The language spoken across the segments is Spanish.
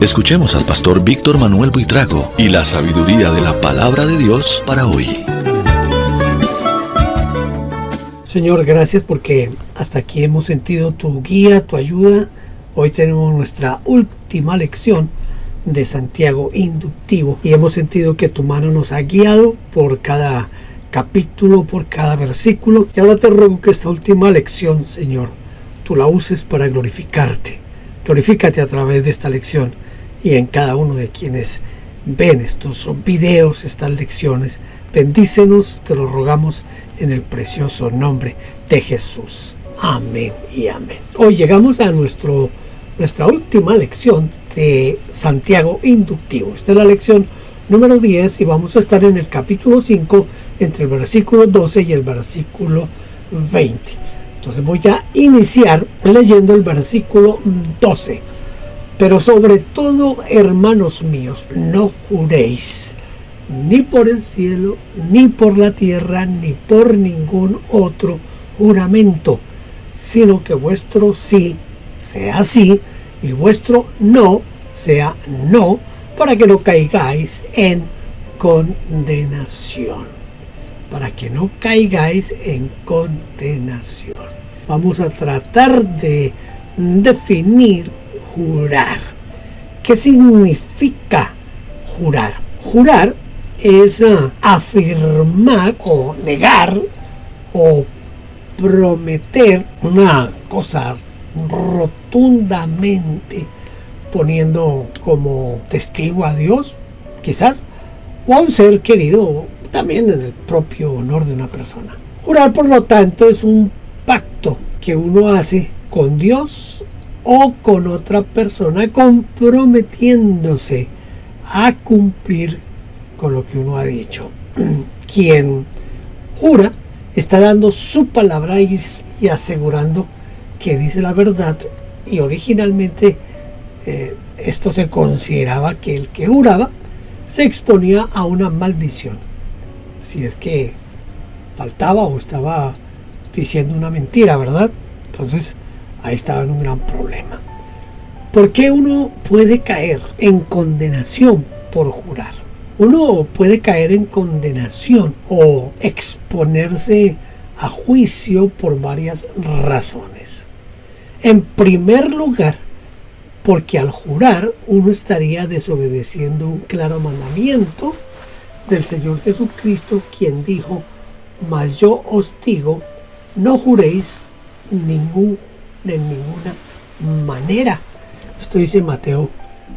Escuchemos al pastor Víctor Manuel Buitrago y la sabiduría de la palabra de Dios para hoy. Señor, gracias porque hasta aquí hemos sentido tu guía, tu ayuda. Hoy tenemos nuestra última lección de Santiago inductivo y hemos sentido que tu mano nos ha guiado por cada capítulo, por cada versículo. Y ahora te ruego que esta última lección, Señor, tú la uses para glorificarte. Glorifícate a través de esta lección y en cada uno de quienes ven estos videos, estas lecciones. Bendícenos, te lo rogamos en el precioso nombre de Jesús. Amén y amén. Hoy llegamos a nuestra última lección de Santiago inductivo. Esta es la lección número 10 y vamos a estar en el capítulo 5 entre el versículo 12 y el versículo 20. Entonces voy a iniciar leyendo el versículo 12. Pero sobre todo, hermanos míos, no juréis ni por el cielo, ni por la tierra, ni por ningún otro juramento, sino que vuestro sí sea sí y vuestro no sea no, para que no caigáis en condenación. Para que no caigáis en condenación. Vamos a tratar de definir jurar. ¿Qué significa jurar? Jurar es afirmar o negar o prometer una cosa rotundamente, poniendo como testigo a Dios, quizás, o a un ser querido, también en el propio honor de una persona. Jurar, por lo tanto, es un pacto que uno hace con Dios o con otra persona, comprometiéndose a cumplir con lo que uno ha dicho. Quien jura está dando su palabra y asegurando que dice la verdad, y originalmente esto se consideraba que el que juraba se exponía a una maldición si es que faltaba o estaba diciendo una mentira, ¿verdad? Entonces ahí estaba en un gran problema. ¿Por qué uno puede caer en condenación por jurar? Uno puede caer en condenación o exponerse a juicio por varias razones. En primer lugar, porque al jurar uno estaría desobedeciendo un claro mandamiento del Señor Jesucristo, quien dijo: mas yo os digo, no juréis de ninguna manera. Esto dice Mateo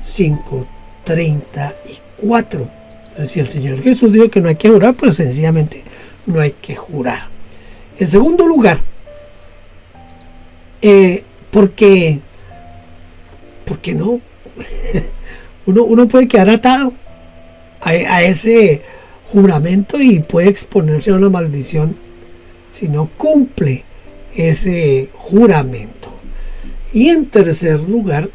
5:34. Entonces, si el Señor Jesús dijo que no hay que jurar, pues sencillamente no hay que jurar. En segundo lugar, porque no, uno puede quedar atado a ese juramento y puede exponerse a una maldición si no cumple ese juramento. Y en tercer lugar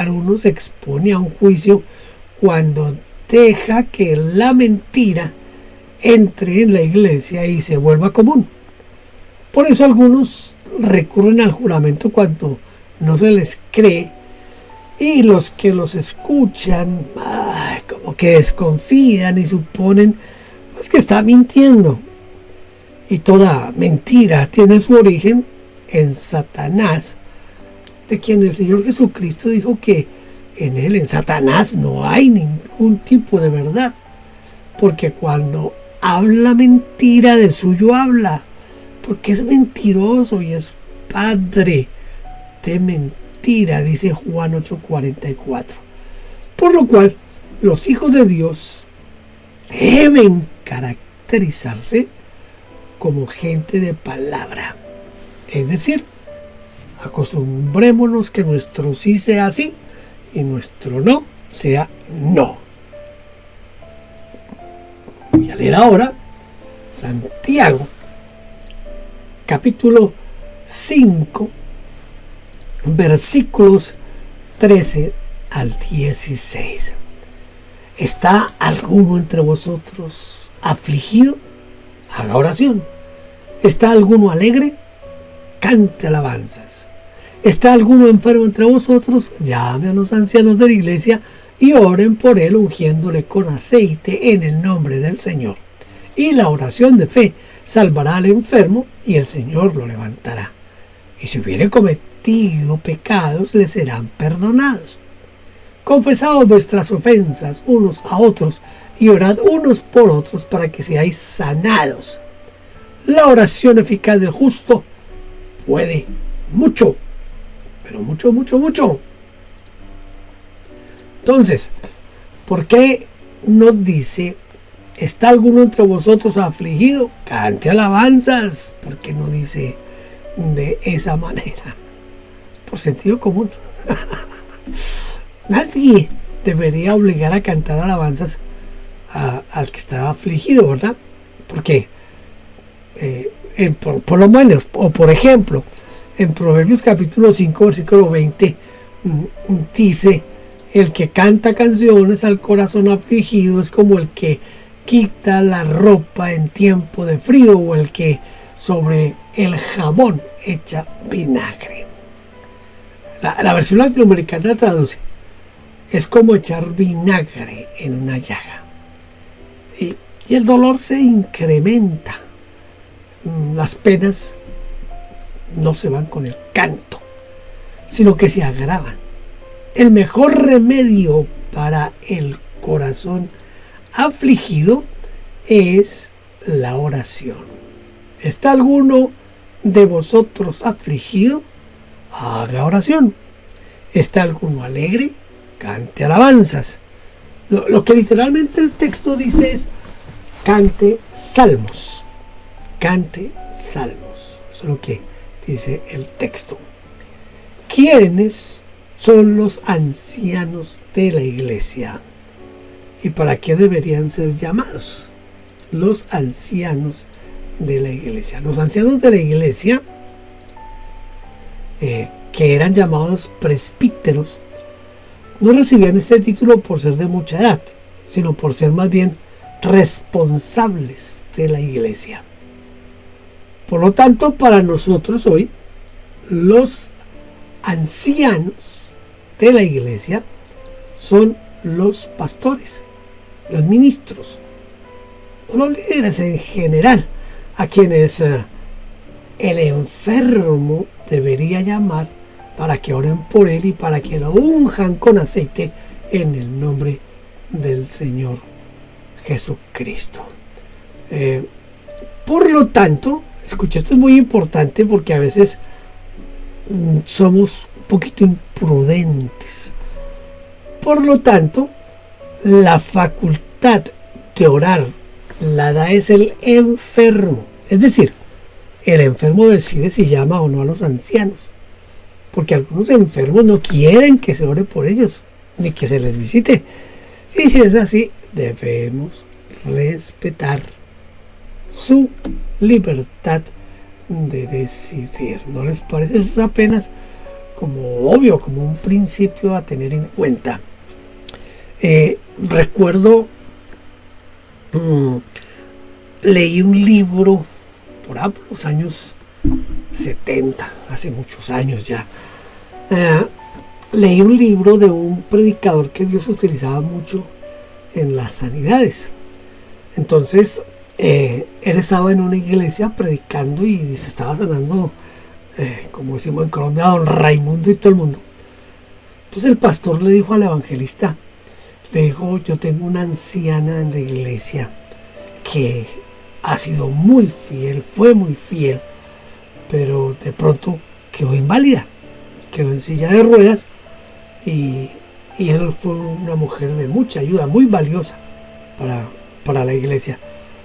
uno se expone a un juicio cuando deja que la mentira entre en la iglesia y se vuelva común. Por eso algunos recurren al juramento cuando no se les cree, y los que los escuchan como que desconfían y suponen pues que está mintiendo. Y toda mentira tiene su origen en Satanás, de quien el Señor Jesucristo dijo que en él, en Satanás, no hay ningún tipo de verdad, porque cuando habla mentira, de suyo habla, porque es mentiroso y es padre de mentira, dice Juan 8:44. Por lo cual, los hijos de Dios deben caracterizarse como gente de palabra. Es decir, acostumbrémonos que nuestro sí sea sí y nuestro no sea no. Voy a leer ahora Santiago, capítulo 5, versículos 13 al 16. ¿Está alguno entre vosotros afligido? Haga oración. ¿Está alguno alegre? cante alabanzas. ¿Está alguno enfermo entre vosotros? Llame a los ancianos de la iglesia y oren por él, ungiéndole con aceite en el nombre del Señor. Y la oración de fe salvará al enfermo, y el Señor lo levantará. Y si hubiere cometido pecados, le serán perdonados. Confesaos vuestras ofensas unos a otros, y orad unos por otros para que seáis sanados. La oración eficaz del justo puede mucho, pero mucho, mucho, mucho. Entonces, ¿por qué nos dice: ¿está alguno entre vosotros afligido? Cante alabanzas. ¿Por qué no dice de esa manera? Por sentido común. Nadie debería obligar a cantar alabanzas al que está afligido, ¿verdad? Porque por lo menos, o por ejemplo, en Proverbios capítulo 5, versículo 20, dice: el que canta canciones al corazón afligido es como el que quita la ropa en tiempo de frío, o el que sobre el jabón echa vinagre. La versión latinoamericana traduce: es como echar vinagre en una llaga. Y el dolor se incrementa. Las penas no se van con el canto, sino que se agravan. El mejor remedio para el corazón afligido es la oración. ¿Está alguno de vosotros afligido? Haga oración. ¿Está alguno alegre? Cante alabanzas. Lo que literalmente el texto dice es: cante salmos. Cante salmos. Eso es lo que dice el texto. ¿Quiénes son los ancianos de la iglesia? ¿Y para qué deberían ser llamados? Los ancianos de la iglesia. Los ancianos de la iglesia, que eran llamados presbíteros, no recibían este título por ser de mucha edad, sino por ser más bien responsables de la iglesia. Por lo tanto, para nosotros hoy, los ancianos de la iglesia son los pastores, los ministros, o los líderes en general, a quienes el enfermo debería llamar para que oren por él y para que lo unjan con aceite en el nombre del Señor Jesucristo. Por lo tanto, escucha, esto es muy importante porque a veces somos un poquito imprudentes. Por lo tanto, la facultad de orar la da es el enfermo. Es decir, el enfermo decide si llama o no a los ancianos. Porque algunos enfermos no quieren que se ore por ellos, ni que se les visite. Y si es así, debemos respetar su libertad de decidir. ¿No les parece? Eso es apenas como obvio, como un principio a tener en cuenta. Recuerdo, leí un libro por los años 70, hace muchos años ya. Leí un libro de un predicador que Dios utilizaba mucho en las sanidades. Entonces, él estaba en una iglesia predicando y se estaba sanando, como decimos en Colombia, don Raimundo y todo el mundo. Entonces el pastor le dijo al evangelista, le dijo: yo tengo una anciana en la iglesia que ha sido muy fiel, fue muy fiel, pero de pronto quedó inválida, quedó en silla de ruedas, y él fue una mujer de mucha ayuda, muy valiosa para la iglesia.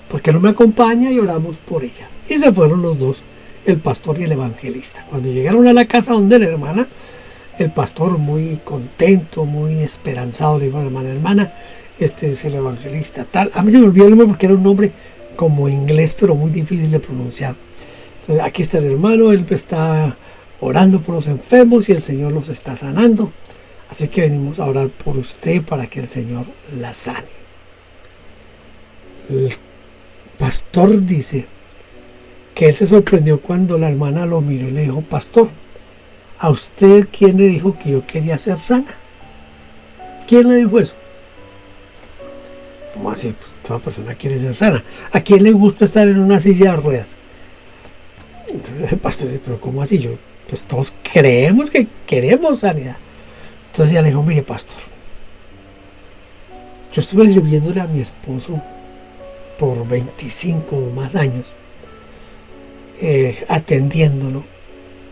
¿Por qué no me acompaña y oramos por ella? Y se fueron los dos, el pastor y el evangelista. Cuando llegaron a la casa donde la hermana, el pastor, muy contento, muy esperanzado, le dijo a la hermana, este es el evangelista tal. A mí se me olvidó el nombre porque era un nombre como inglés, pero muy difícil de pronunciar. Entonces, aquí está el hermano, él está orando por los enfermos y el Señor los está sanando. Así que venimos a orar por usted para que el Señor la sane. El pastor dice: que él se sorprendió cuando la hermana lo miró y le dijo: pastor, ¿a usted quién le dijo que yo quería ser sana? ¿Quién le dijo eso? ¿Cómo así? Pues toda persona quiere ser sana. ¿A quién le gusta estar en una silla de ruedas? Entonces el pastor dice: pero ¿cómo así? Pues todos creemos que queremos sanidad. Entonces ella le dijo: mire, pastor, yo estuve sirviéndole a mi esposo por 25 o más años, atendiéndolo,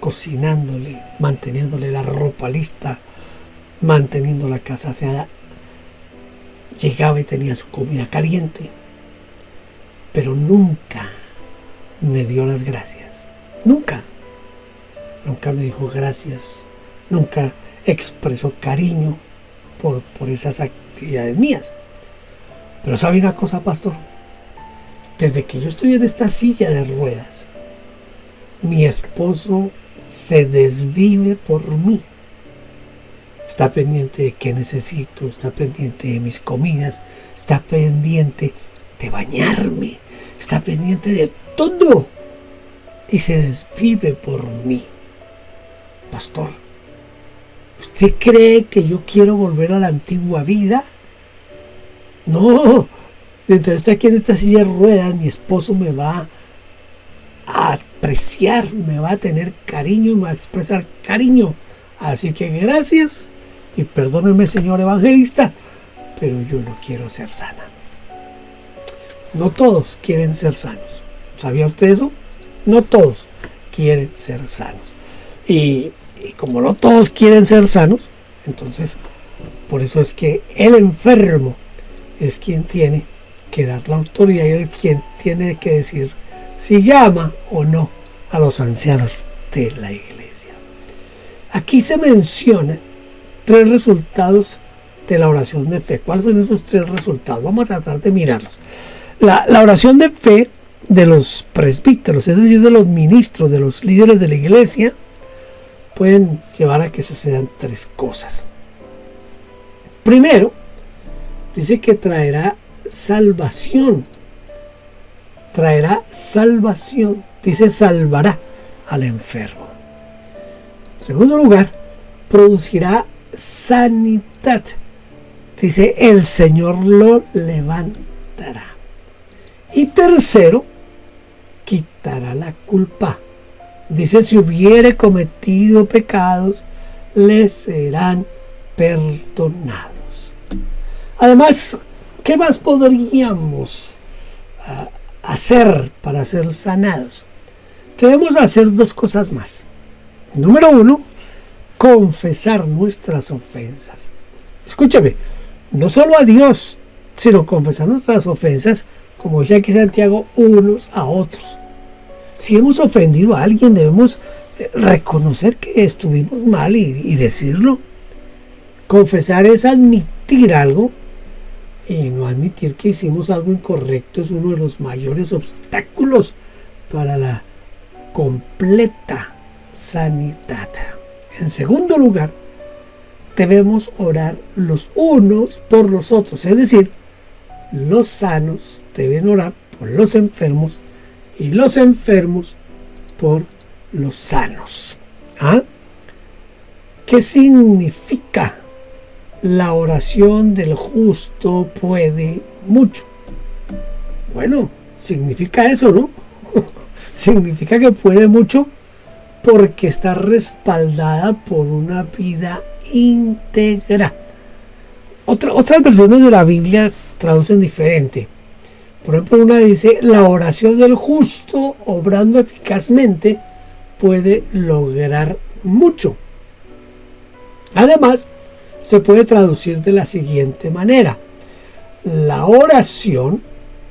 cocinándole, manteniéndole la ropa lista, manteniendo la casa aseada. Llegaba y tenía su comida caliente, pero nunca me dio las gracias. Nunca me dijo gracias. Nunca expresó cariño por esas actividades mías. Pero ¿sabe una cosa, pastor? Desde que yo estoy en esta silla de ruedas, mi esposo se desvive por mí. Está pendiente de qué necesito, está pendiente de mis comidas, está pendiente de bañarme, está pendiente de todo y se desvive por mí. Pastor, ¿usted cree que yo quiero volver a la antigua vida? No, mientras estoy aquí en esta silla de ruedas, mi esposo me va a apreciar, me va a tener cariño, me va a expresar cariño. Así que gracias y perdóneme, señor evangelista, pero yo no quiero ser sana. No todos quieren ser sanos. ¿Sabía usted eso? No todos quieren ser sanos. Y como no todos quieren ser sanos, entonces por eso es que el enfermo es quien tiene que dar la autoridad y el quien tiene que decir si llama o no a los ancianos de la iglesia. Aquí se mencionan 3 resultados de la oración de fe. ¿Cuáles son esos 3 resultados? Vamos a tratar de mirarlos. La oración de fe de los presbíteros, es decir, de los ministros, de los líderes de la iglesia, pueden llevar a que sucedan 3 cosas. Primero, dice que traerá salvación. Traerá salvación. Dice salvará al enfermo. En segundo lugar, producirá sanidad. Dice el Señor lo levantará. Y tercero, quitará la culpa. Dice si hubiere cometido pecados, le serán perdonados. Además, ¿qué más podríamos hacer para ser sanados? Debemos hacer 2 cosas más. Número 1, confesar nuestras ofensas. Escúchame, no solo a Dios, sino confesar nuestras ofensas, como dice aquí Santiago, unos a otros. Si hemos ofendido a alguien, debemos reconocer que estuvimos mal y decirlo. Confesar es admitir algo, y no admitir que hicimos algo incorrecto es uno de los mayores obstáculos para la completa sanidad. En segundo lugar, debemos orar los unos por los otros, es decir, los sanos deben orar por los enfermos y los enfermos por los sanos. ¿Qué significa? La oración del justo puede mucho. Bueno, significa eso, ¿no? Significa que puede mucho porque está respaldada por una vida íntegra. Otras versiones de la Biblia traducen diferente. Por ejemplo, una dice: la oración del justo, obrando eficazmente, puede lograr mucho. Además, se puede traducir de la siguiente manera: la oración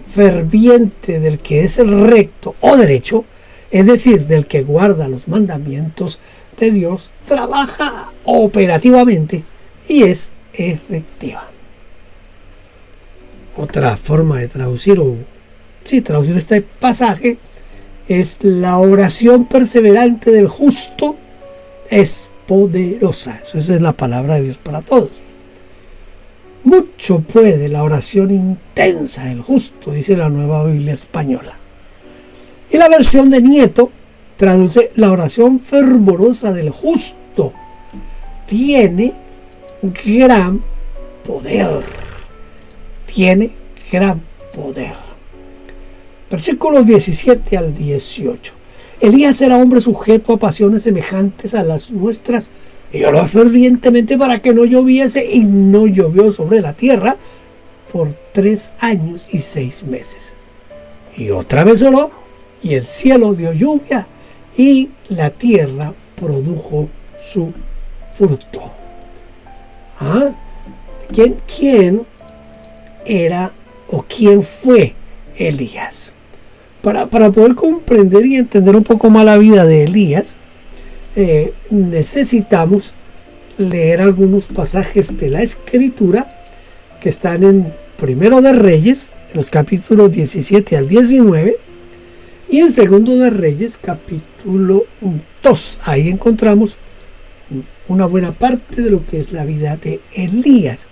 ferviente del que es recto o derecho, es decir, del que guarda los mandamientos de Dios, trabaja operativamente y es efectiva. Otra forma de traducir este pasaje es: la oración perseverante del justo es poderosa. Eso es la palabra de Dios para todos. Mucho puede la oración intensa del justo, dice la Nueva Biblia Española. Y la versión de Nieto traduce: la oración fervorosa del justo tiene gran poder. Tiene gran poder. Versículos 17 al 18. Elías era hombre sujeto a pasiones semejantes a las nuestras, y oró fervientemente para que no lloviese, y no llovió sobre la tierra por 3 años y 6 meses. Y otra vez oró, y el cielo dio lluvia, y la tierra produjo su fruto. ¿Quién era o quién fue Elías? Para poder comprender y entender un poco más la vida de Elías, necesitamos leer algunos pasajes de la Escritura que están en Primero de Reyes, en los capítulos 17 al 19, y en Segundo de Reyes, capítulo 2. Ahí encontramos una buena parte de lo que es la vida de Elías.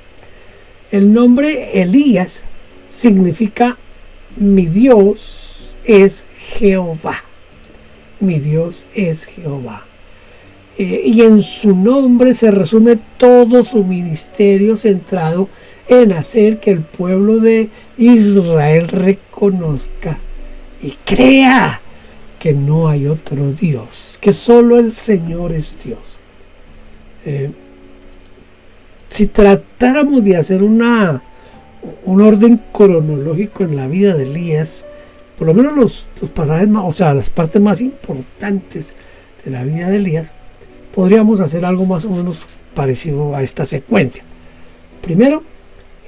El nombre Elías significa: mi Dios es Jehová. Mi Dios es Jehová. Y en su nombre se resume todo su ministerio, centrado en hacer que el pueblo de Israel reconozca y crea que no hay otro Dios, que solo el Señor es Dios. Si tratáramos de hacer un orden cronológico en la vida de Elías, por lo menos los pasajes más, o sea, las partes más importantes de la vida de Elías, podríamos hacer algo más o menos parecido a esta secuencia. Primero,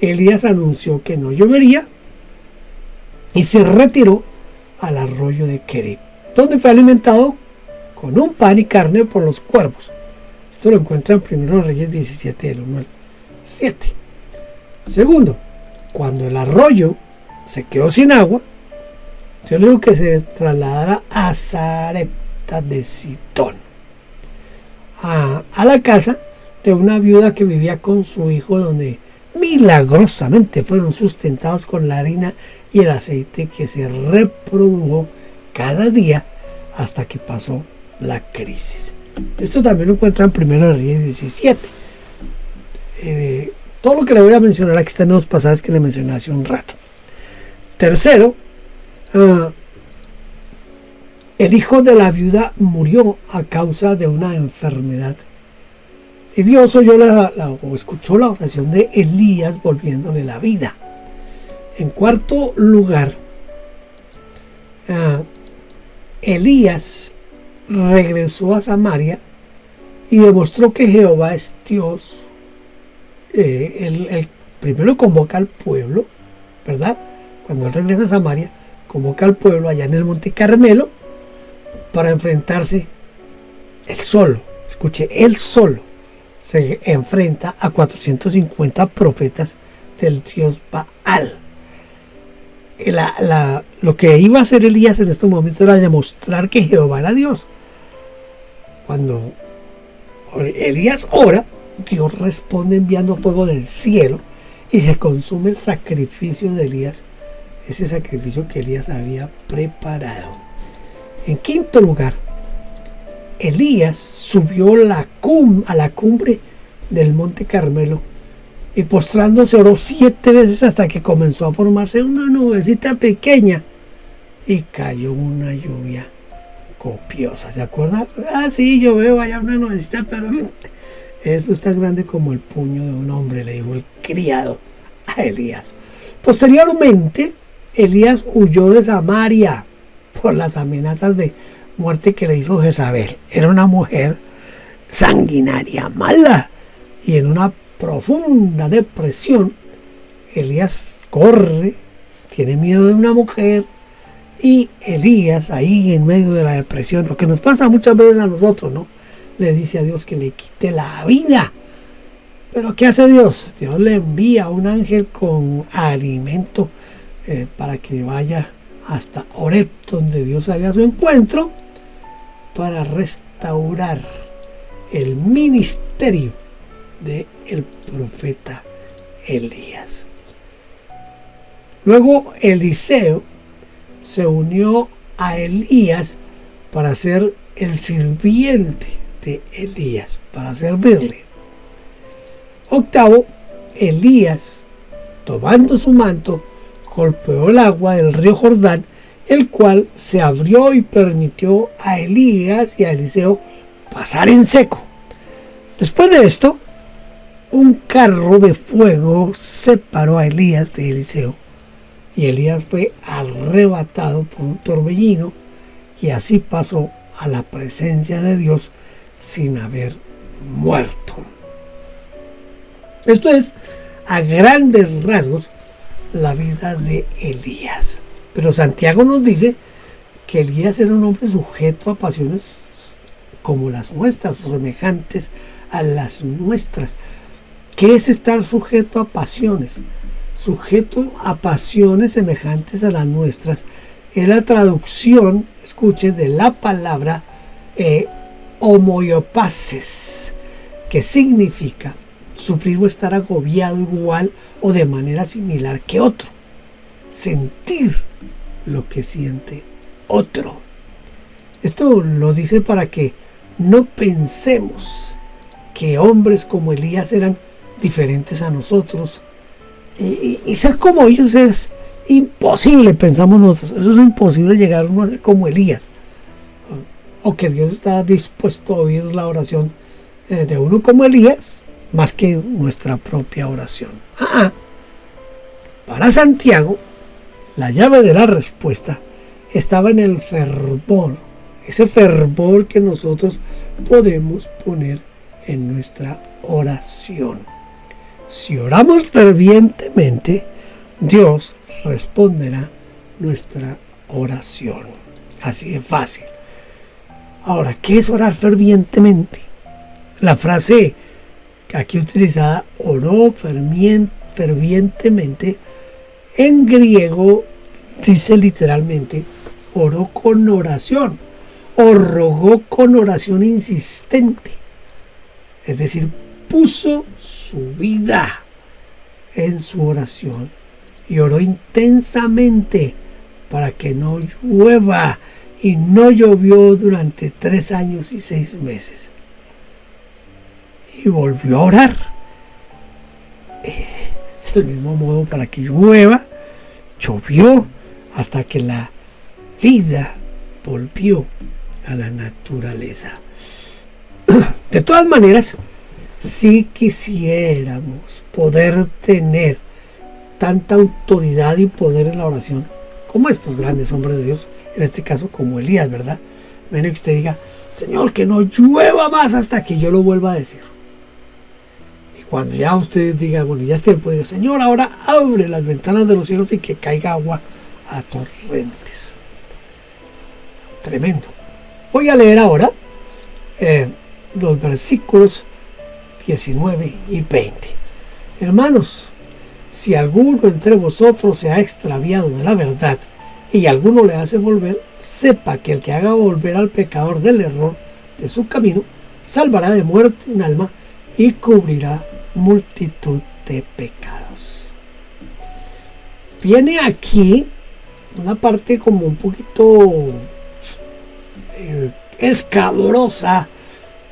Elías anunció que no llovería y se retiró al arroyo de Querit, donde fue alimentado con un pan y carne por los cuervos. Esto lo encuentra en 1 Reyes 17, del 1 al 7. Segundo, cuando el arroyo se quedó sin agua, yo le digo que se trasladara a Sarepta de Sidón, a la casa de una viuda que vivía con su hijo, donde milagrosamente fueron sustentados con la harina y el aceite que se reprodujo cada día hasta que pasó la crisis. Esto también lo encuentran en 1 Reyes 17. Todo lo que le voy a mencionar aquí están en los pasajes que le mencioné hace un rato. Tercero, el hijo de la viuda murió a causa de una enfermedad. Y Dios oyó o escuchó la oración de Elías, volviéndole la vida. En cuarto lugar, Elías regresó a Samaria y demostró que Jehová es Dios. Él primero convoca al pueblo, ¿verdad? Cuando él regresa a Samaria, convoca al pueblo allá en el Monte Carmelo para enfrentarse él solo. Escuche, él solo se enfrenta a 450 profetas del dios Baal. Lo que iba a hacer Elías en este momento era demostrar que Jehová era Dios. Cuando Elías ora, Dios responde enviando fuego del cielo y se consume el sacrificio de Elías, ese sacrificio que Elías había preparado. En quinto lugar, Elías subió a la cumbre del Monte Carmelo y postrándose oró 7 veces hasta que comenzó a formarse una nubecita pequeña y cayó una lluvia copiosa. ¿Se acuerda? Sí, yo veo allá una nubecita, pero eso es tan grande como el puño de un hombre, le dijo el criado a Elías. Posteriormente, Elías huyó de Samaria por las amenazas de muerte que le hizo Jezabel. Era una mujer sanguinaria, mala, y en una profunda depresión, Elías corre, tiene miedo de una mujer, y Elías, ahí en medio de la depresión, lo que nos pasa muchas veces a nosotros, ¿no? Le dice a Dios que le quite la vida. Pero ¿qué hace Dios? Dios le envía un ángel con alimento para que vaya hasta Oreb, donde Dios sale a su encuentro para restaurar el ministerio del profeta Elías. Luego Eliseo se unió a Elías para ser el sirviente de Elías, para servirle. Octavo, Elías, tomando su manto, golpeó el agua del río Jordán, el cual se abrió y permitió a Elías y a Eliseo pasar en seco. Después de esto, un carro de fuego separó a Elías de Eliseo, y Elías fue arrebatado por un torbellino, y así pasó a la presencia de Dios sin haber muerto. Esto es, a grandes rasgos, la vida de Elías. Pero Santiago nos dice que Elías era un hombre sujeto a pasiones como las nuestras, o semejantes a las nuestras. ¿Qué es estar sujeto a pasiones? Sujeto a pasiones semejantes a las nuestras es la traducción, escuche, de la palabra homoiopaces, que significa sufrir o estar agobiado igual o de manera similar que otro. Sentir lo que siente otro. Esto lo dice para que no pensemos que hombres como Elías eran diferentes a nosotros. Y ser como ellos es imposible, pensamos nosotros. Eso es imposible, llegar uno a ser como Elías. O que Dios está dispuesto a oír la oración de uno como Elías, más que nuestra propia oración. Para Santiago, la llave de la respuesta estaba en el fervor, ese fervor que nosotros podemos poner en nuestra oración. Si oramos fervientemente, Dios responderá nuestra oración. Así de fácil. Ahora, ¿qué es orar fervientemente? La frase aquí utilizada, oró fervientemente, en griego dice literalmente, oró con oración o rogó con oración insistente. Es decir, puso su vida en su oración y oró intensamente para que no llueva, y no llovió durante 3 años y 6 meses. Y volvió a orar del mismo modo para que llueva. Llovió hasta que la vida volvió a la naturaleza. De todas maneras, si quisiéramos poder tener tanta autoridad y poder en la oración como estos grandes hombres de Dios, en este caso como Elías, ¿verdad? Menos que usted diga, Señor, que no llueva más hasta que yo lo vuelva a decir. Y cuando ya usted diga, bueno, ya es tiempo, diga, Señor, ahora abre las ventanas de los cielos y que caiga agua a torrentes. Tremendo. Voy a leer ahora los versículos 19 y 20. Hermanos, si alguno entre vosotros se ha extraviado de la verdad y alguno le hace volver, sepa que el que haga volver al pecador del error de su camino, salvará de muerte un alma y cubrirá multitud de pecados. Viene aquí una parte como un poquito escabrosa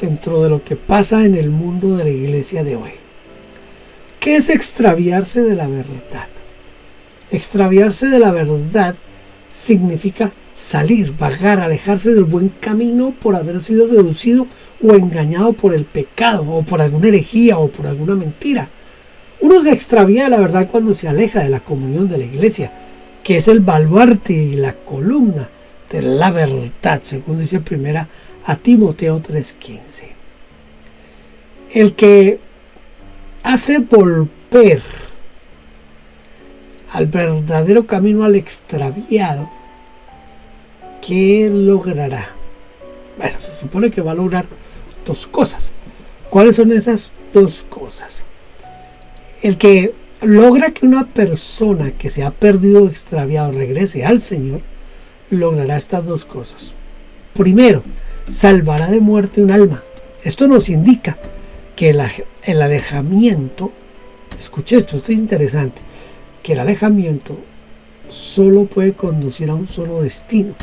dentro de lo que pasa en el mundo de la iglesia de hoy. ¿Qué es extraviarse de la verdad? Extraviarse de la verdad significa salir, vagar, alejarse del buen camino por haber sido seducido o engañado por el pecado o por alguna herejía o por alguna mentira. Uno se extravía de la verdad cuando se aleja de la comunión de la iglesia, que es el baluarte y la columna de la verdad, según dice primera a Timoteo 3:15. El que hace volver al verdadero camino al extraviado, ¿qué logrará? Bueno, se supone que va a lograr 2 cosas. ¿Cuáles son esas 2 cosas? El que logra que una persona que se ha perdido o extraviado regrese al Señor, logrará estas 2 cosas. Primero, salvará de muerte un alma. Esto nos indica que el alejamiento, escuche esto es interesante, que el alejamiento solo puede conducir a un solo destino,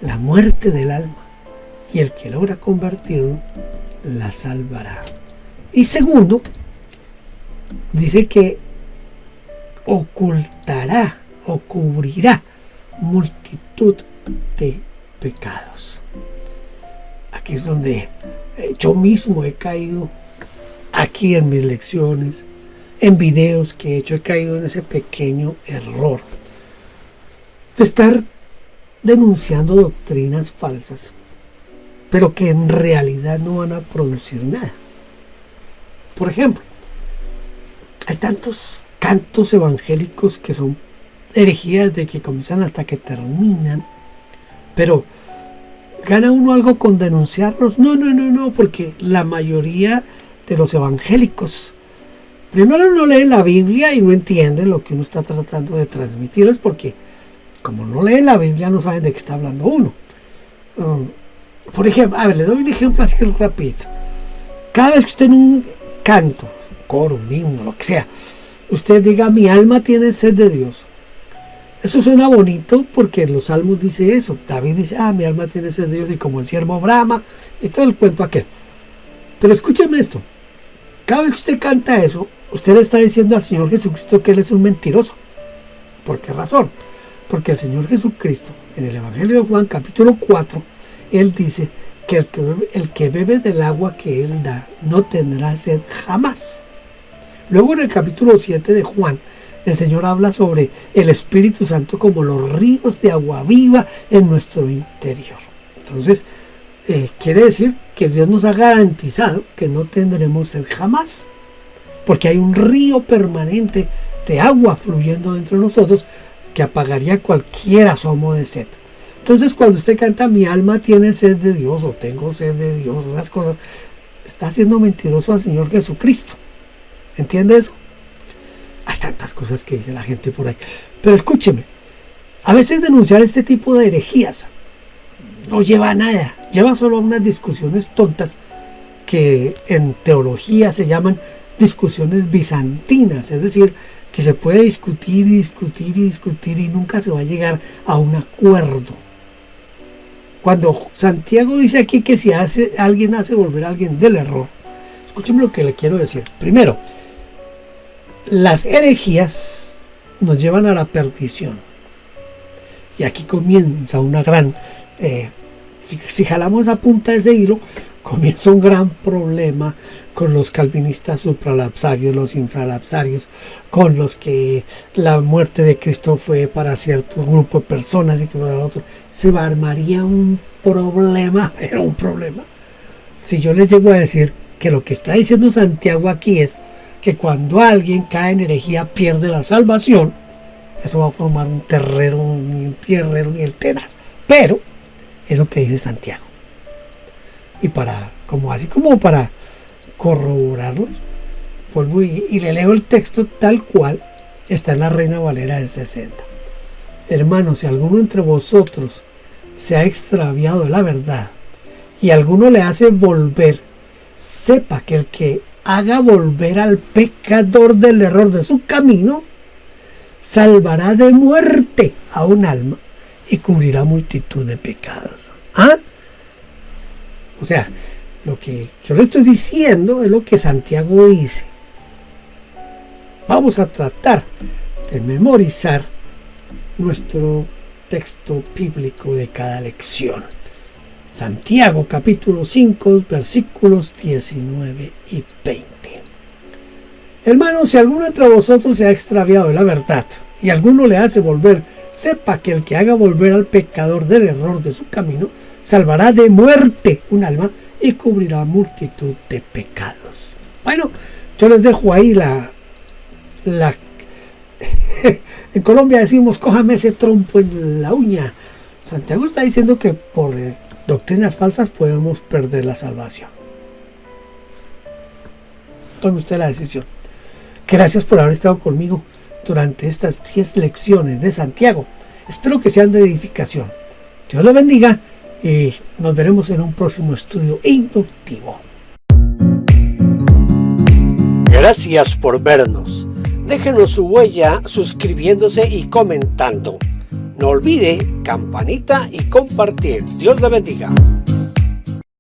la muerte del alma, y el que logra convertirlo la salvará. Y segundo, dice que ocultará o cubrirá multitud de pecados. Aquí es donde yo mismo he caído, aquí en mis lecciones, en videos que he hecho, he caído en ese pequeño error de estar denunciando doctrinas falsas, pero que en realidad no van a producir nada. Por ejemplo, hay tantos cantos evangélicos que son herejías de que comienzan hasta que terminan, pero ¿gana uno algo con denunciarlos? No, porque la mayoría de los evangélicos primero no leen la Biblia y no entienden lo que uno está tratando de transmitirles, porque como no leen la Biblia no saben de qué está hablando uno. Por ejemplo, le doy un ejemplo así rapidito. Cada vez que usted en un canto, coro, un himno, lo que sea, usted diga: mi alma tiene sed de Dios. Eso suena bonito porque en los salmos dice eso. David dice: mi alma tiene sed de Dios, y como el siervo brama, y todo el cuento aquel. Pero escúcheme esto. Cada vez que usted canta eso, usted le está diciendo al Señor Jesucristo que Él es un mentiroso. ¿Por qué razón? Porque el Señor Jesucristo, en el Evangelio de Juan, capítulo 4, Él dice que el que bebe del agua que Él da no tendrá sed jamás. Luego en el capítulo 7 de Juan, el Señor habla sobre el Espíritu Santo como los ríos de agua viva en nuestro interior. Entonces, quiere decir que Dios nos ha garantizado que no tendremos sed jamás, porque hay un río permanente de agua fluyendo dentro de nosotros que apagaría cualquier asomo de sed. Entonces, cuando usted canta: mi alma tiene sed de Dios, o tengo sed de Dios, esas cosas, está siendo mentiroso al Señor Jesucristo. ¿Entiende eso? Hay tantas cosas que dice la gente por ahí. Pero escúcheme, a veces denunciar este tipo de herejías no lleva a nada, lleva solo a unas discusiones tontas que en teología se llaman discusiones bizantinas, es decir, que se puede discutir y nunca se va a llegar a un acuerdo. Cuando Santiago dice aquí que si alguien hace volver a alguien del error, escúcheme lo que le quiero decir. Primero, las herejías nos llevan a la perdición. Y aquí comienza una gran... si jalamos esa punta de ese hilo, comienza un gran problema con los calvinistas supralapsarios, los infralapsarios, con los que la muerte de Cristo fue para cierto grupo de personas y que para otros. Se armaría un problema, pero un problema. Si yo les llego a decir que lo que está diciendo Santiago aquí es que cuando alguien cae en herejía pierde la salvación, eso va a formar un terrero, ni un tierrero, ni el tenaz. Pero es lo que dice Santiago. Y así como para corroborarlos, vuelvo y le leo el texto tal cual está en la Reina Valera del 60. Hermanos, si alguno entre vosotros se ha extraviado de la verdad y alguno le hace volver, sepa que el que haga volver al pecador del error de su camino salvará de muerte a un alma y cubrirá multitud de pecados. O sea, lo que yo le estoy diciendo es lo que Santiago dice. Vamos a tratar de memorizar nuestro texto bíblico de cada lección. Santiago capítulo 5 versículos 19 y 20. Hermanos, si alguno entre vosotros se ha extraviado de la verdad y alguno le hace volver, sepa que el que haga volver al pecador del error de su camino salvará de muerte un alma y cubrirá multitud de pecados. Bueno, yo les dejo ahí la en Colombia decimos: cójame ese trompo en la uña. Santiago está diciendo que por doctrinas falsas podemos perder la salvación. Tome usted la decisión. Gracias por haber estado conmigo durante estas 10 lecciones de Santiago. Espero que sean de edificación. Dios lo bendiga y nos veremos en un próximo estudio inductivo. Gracias por vernos. Déjenos su huella suscribiéndose y comentando. No olvide campanita y compartir. Dios le bendiga.